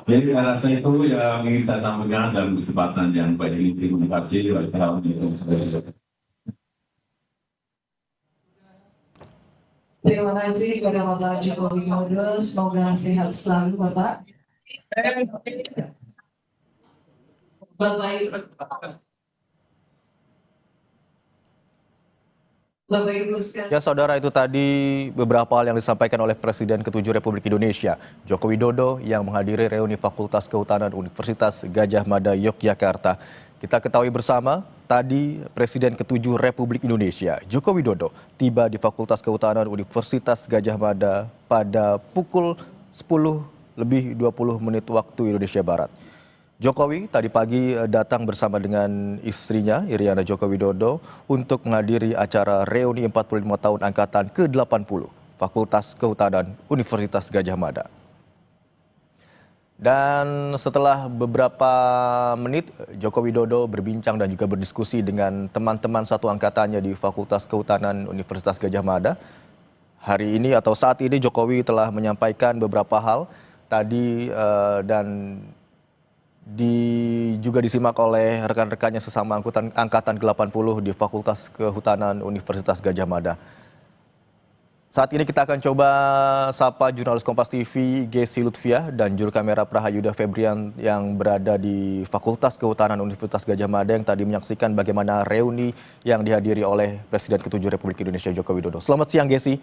Jadi saya rasa itu yang ingin saya sampaikan dalam kesempatan yang baik ini. Terima kasih. Wassalamualaikum warahmatullahi wabarakatuh. Terima kasih kepada Bapak Joko Widodo. Semoga sehat selalu, Bapak. Bapak Ibu sekalian. Ya saudara, itu tadi beberapa hal yang disampaikan oleh Presiden ke-7 Republik Indonesia, Joko Widodo, yang menghadiri reuni Fakultas Kehutanan Universitas Gadjah Mada Yogyakarta. Kita ketahui bersama, tadi Presiden ke-7 Republik Indonesia, Joko Widodo, tiba di Fakultas Kehutanan Universitas Gadjah Mada pada pukul 10:20 waktu Indonesia Barat. Jokowi tadi pagi datang bersama dengan istrinya Iriana Joko Widodo untuk menghadiri acara reuni 45 tahun angkatan ke-80 Fakultas Kehutanan Universitas Gadjah Mada. Dan setelah beberapa menit, Joko Widodo berbincang dan juga berdiskusi dengan teman-teman satu angkatannya di Fakultas Kehutanan Universitas Gadjah Mada. Hari ini atau saat ini Jokowi telah menyampaikan beberapa hal tadi dan juga disimak oleh rekan-rekannya sesama angkatan ke-80 di Fakultas Kehutanan Universitas Gadjah Mada. Saat ini kita akan coba sapa jurnalis Kompas TV Gesi Lutfiah dan juru kamera Prahayuda Febrian yang berada di Fakultas Kehutanan Universitas Gadjah Mada yang tadi menyaksikan bagaimana reuni yang dihadiri oleh Presiden ke-7 Republik Indonesia Joko Widodo. Selamat siang, Gesi.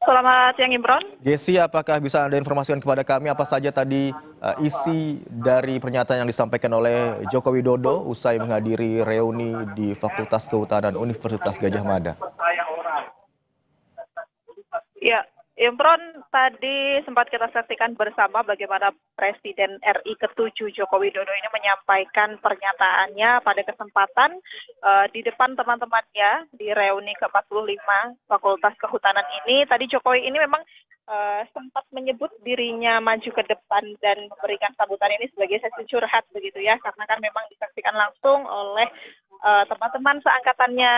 Selamat siang, Imron. Gesi, apakah bisa Anda informasikan kepada kami apa saja tadi isi dari pernyataan yang disampaikan oleh Joko Widodo usai menghadiri reuni di Fakultas Kehutanan Universitas Gadjah Mada? Ya, Imron, tadi sempat kita saksikan bersama bagaimana Presiden RI ke-7 Joko Widodo ini menyampaikan pernyataannya pada kesempatan di depan teman-temannya di reuni ke-45 Fakultas Kehutanan ini. Tadi Jokowi ini memang sempat menyebut dirinya maju ke depan dan memberikan sambutan ini sebagai sesi curhat begitu ya, karena kan memang disaksikan langsung oleh teman-teman seangkatannya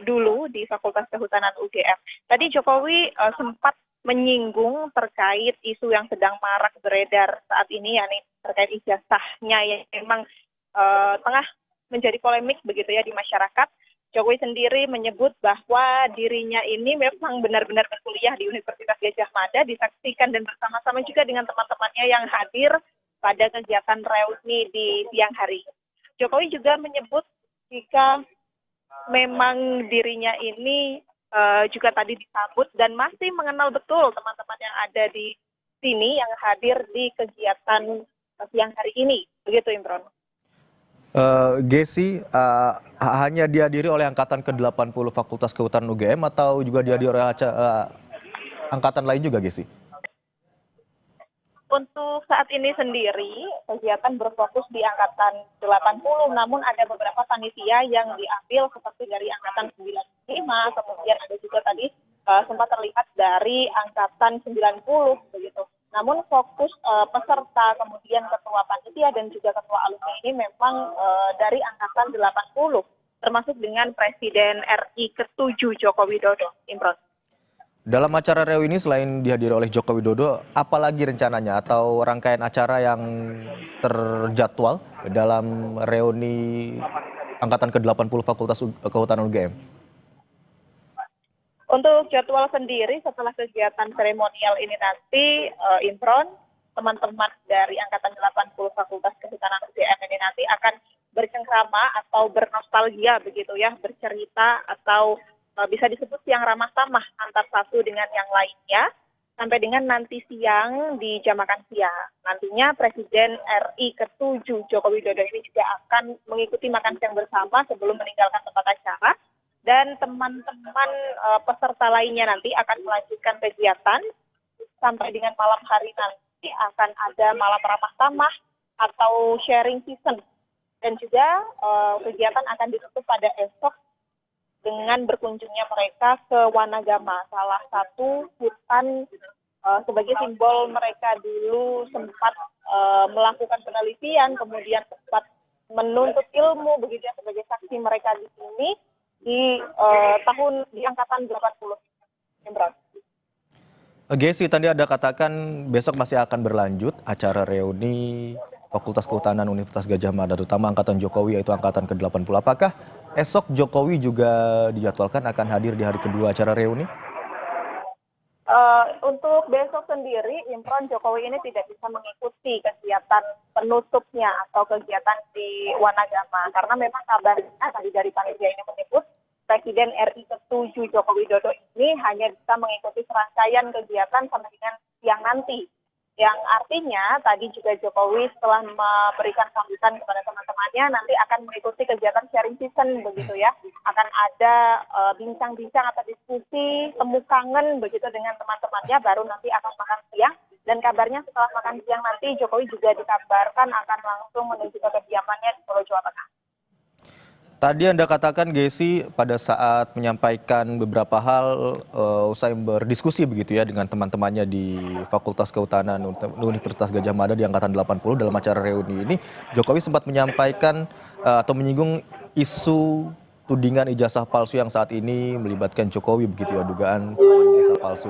dulu di Fakultas Kehutanan UGM. Tadi Jokowi sempat menyinggung terkait isu yang sedang marak beredar saat ini, yakni terkait ijazahnya yang memang tengah menjadi polemik begitu ya di masyarakat. Jokowi sendiri menyebut bahwa dirinya ini memang benar-benar berkuliah di Universitas Gadjah Mada, disaksikan dan bersama-sama juga dengan teman-temannya yang hadir pada kegiatan reuni di siang hari. Jokowi juga menyebut jika memang dirinya ini juga tadi disambut dan masih mengenal betul teman-teman yang ada di sini yang hadir di kegiatan siang hari ini. Begitu, Imron. Gesi, hanya dihadiri oleh angkatan ke-80 Fakultas Kehutanan UGM atau juga dihadiri oleh angkatan lain juga, Gesi? Untuk saat ini sendiri, kegiatan berfokus di angkatan 80, namun ada beberapa panitia yang diambil seperti dari angkatan 95, kemudian ada juga tadi sempat terlihat dari angkatan 90, begitu. Namun fokus peserta, kemudian ketua panitia dan juga ketua alumni ini memang dari angkatan 80, termasuk dengan Presiden RI ke-7 Joko Widodo, Imron. Dalam acara reuni ini selain dihadiri oleh Joko Widodo, apalagi rencananya atau rangkaian acara yang terjadwal dalam reuni angkatan ke-80 Fakultas Kehutanan UGM? Untuk jadwal sendiri setelah kegiatan seremonial ini nanti, Imron, teman-teman dari angkatan 80 Fakultas Kehutanan UGM ini nanti akan bercengkrama atau bernostalgia begitu ya, bercerita atau bisa disebut siang ramah tamah antar satu dengan yang lainnya sampai dengan nanti siang di jam makan siang. Nantinya Presiden RI ke-7 Joko Widodo ini juga akan mengikuti makan siang bersama sebelum meninggalkan tempat acara, dan teman-teman peserta lainnya nanti akan melanjutkan kegiatan sampai dengan malam hari nanti akan ada malam ramah tamah atau sharing season, dan juga kegiatan akan ditutup pada esok dengan berkunjungnya mereka ke Wanagama, salah satu hutan sebagai simbol mereka dulu sempat melakukan penelitian, kemudian sempat menuntut ilmu begitu ya, sebagai saksi mereka di sini di angkatan 80. Imran. Gesi, tadi Anda katakan besok masih akan berlanjut acara reuni Fakultas Kehutanan Universitas Gadjah Mada, terutama angkatan Jokowi yaitu angkatan ke-80. Apakah esok Jokowi juga dijadwalkan akan hadir di hari kedua acara reuni? Untuk besok sendiri, Imron, Jokowi ini tidak bisa mengikuti kegiatan penutupnya atau kegiatan di Wanagama. Karena memang kabarnya tadi dari panitia ini menyebut Presiden RI ke-7 Joko Widodo ini hanya bisa mengikuti serangkaian kegiatan sampai dengan siang nanti. Yang artinya tadi juga Jokowi setelah memberikan sambutan kepada teman-temannya nanti akan mengikuti kegiatan sharing season begitu ya. Akan ada bincang-bincang atau diskusi temu kangen begitu dengan teman-temannya, baru nanti akan makan siang. Dan kabarnya setelah makan siang nanti Jokowi juga dikabarkan akan langsung menuju ke kediamannya di Solo, Jawa Tengah. Tadi Anda katakan, Gesi, pada saat menyampaikan beberapa hal usai berdiskusi begitu ya dengan teman-temannya di Fakultas Kehutanan Universitas Gadjah Mada di angkatan 80 dalam acara reuni ini, Jokowi sempat menyampaikan atau menyinggung isu tudingan ijazah palsu yang saat ini melibatkan Jokowi begitu ya, dugaan ijazah palsu.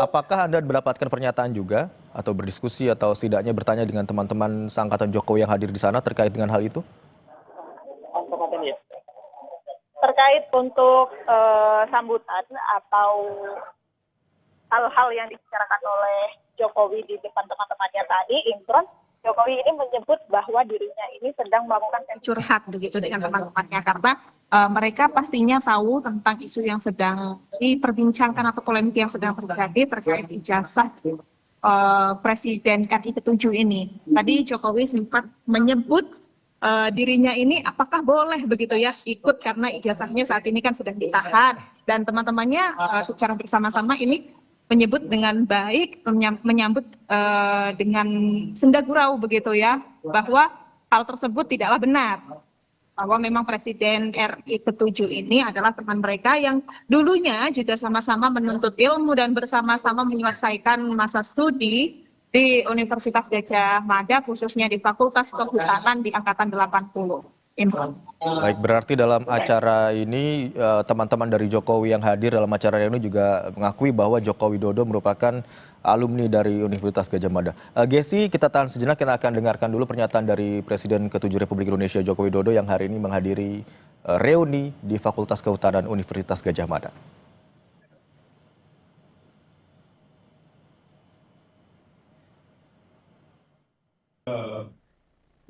Apakah Anda mendapatkan pernyataan juga atau berdiskusi atau setidaknya bertanya dengan teman-teman seangkatan Jokowi yang hadir di sana terkait dengan hal itu? Terkait untuk sambutan atau hal-hal yang dibicarakan oleh Jokowi di depan teman-temannya tadi, Imron, Jokowi ini menyebut bahwa dirinya ini sedang melakukan curhat begitu dengan teman-temannya karena mereka pastinya tahu tentang isu yang sedang diperbincangkan atau polemik yang sedang terjadi terkait ijazah Presiden RI ke-7 ini. Tadi Jokowi sempat menyebut dirinya ini apakah boleh begitu ya ikut karena ijazahnya saat ini kan sedang ditahan, dan teman-temannya secara bersama-sama ini menyebut dengan baik, menyambut dengan senda gurau begitu ya, bahwa hal tersebut tidaklah benar, bahwa memang Presiden RI ke-7 ini adalah teman mereka yang dulunya juga sama-sama menuntut ilmu dan bersama-sama menyelesaikan masa studi di Universitas Gadjah Mada, khususnya di Fakultas Kehutanan di angkatan 80. Imron. Baik, berarti dalam acara ini teman-teman dari Jokowi yang hadir dalam acara ini juga mengakui bahwa Joko Widodo merupakan alumni dari Universitas Gadjah Mada. Gesi, kita tahan sejenak, kita akan dengarkan dulu pernyataan dari Presiden ke-7 Republik Indonesia Joko Widodo yang hari ini menghadiri reuni di Fakultas Kehutanan Universitas Gadjah Mada.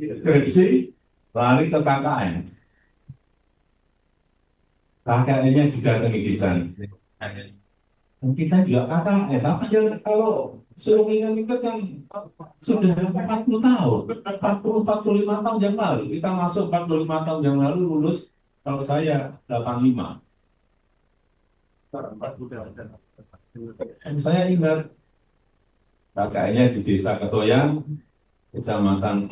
Skripsi lari ke KKN. KKN-nya didatangi di sana. Dan kita juga KKN, tapi ya kalau suruh ingat-ingat kan sudah 40 tahun, 45 tahun yang lalu. Kita masuk 45 tahun yang lalu, lulus kalau saya 85. Dan saya ingat KKN-nya di Desa Ketoyang, Kecamatan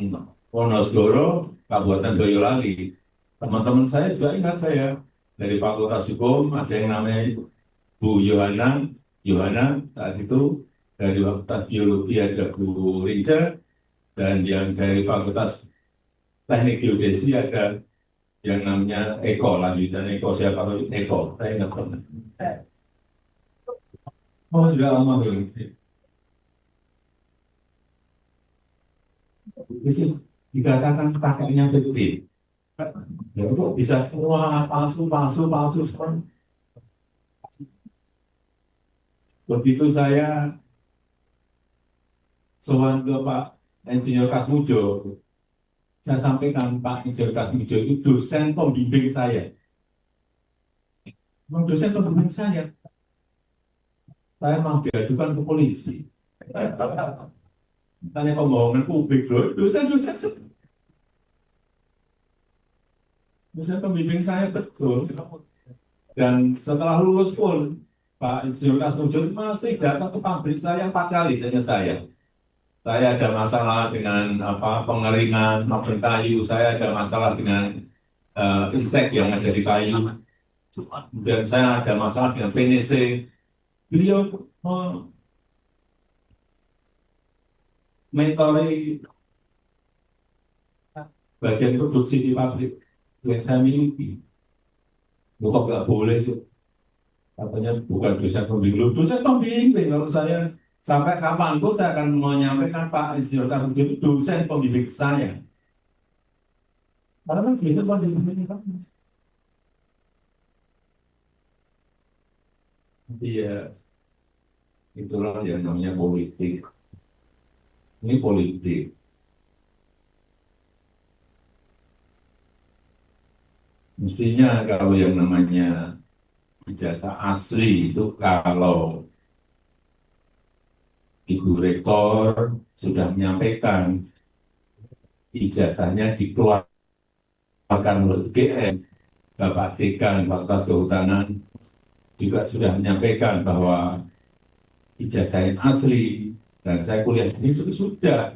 Wonosgoro, Kabupaten Boyolali. Teman-teman saya juga ingat saya dari Fakultas Hukum, ada yang namanya Bu Yohana saat itu, dari Fakultas Biologi ada Bu Rinca, dan yang dari Fakultas Teknik Geodesi ada yang namanya Eko, lanjutan Eko, siapa tahu Eko, saya ingat pernah. Oh, sudah lama belum. Itu dikatakan kakeknya fiktif. Ya kok bisa semua palsu semua. Begitu saya sowan ke Pak Insinyur Kasmujo, saya sampaikan Pak Insinyur Kasmujo itu dosen pembimbing saya. Memang dosen pembimbing saya. Saya mau diadukan ke polisi. Tanya pembohongan publik loh, dosen pembimbing saya betul. Dan setelah lulus pun Pak Insinyur Kasmujo masih datang ke pabrik saya 4 kali, ingat saya. Saya ada masalah dengan pengeringan mabern kayu, saya ada masalah dengan insek yang ada di kayu, dan saya ada masalah dengan finishing. Beliau mentori bagian produksi di pabrik yang saya miliki. Kok nggak boleh tuh? Katanya bukan dosen pembimbing. Dosen pembimbing, kalau saya sampai kapanpun saya akan menyampaikan Pak Insinyur Karudin itu dosen pembimbing saya. Karena kan itu pembimbing kan. Iya, itulah yang namanya politik. Ini politik. Mestinya kalau yang namanya ijazah asli itu kalau Ibu Rektor sudah menyampaikan ijazahnya dikeluarkan oleh UGM, Bapak Dekan Fakultas Kehutanan juga sudah menyampaikan bahwa ijazah yang asli dan saya kuliah ini sudah.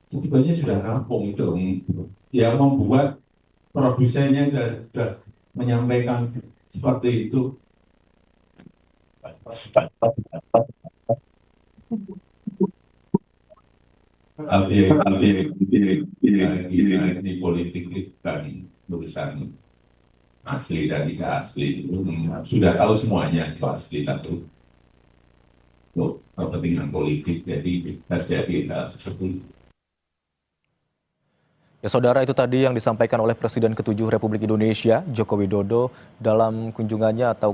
Sebetulnya sudah rampung itu. Yang membuat produsennya sudah menyampaikan seperti itu. Ini politik dan urusan asli dan tidak asli. Sudah tahu semuanya itu asli atau untuk kepentingan politik. Jadi terjadi hal seperti itu. Ya, saudara, itu tadi yang disampaikan oleh Presiden ke-7 Republik Indonesia, Joko Widodo, dalam kunjungannya atau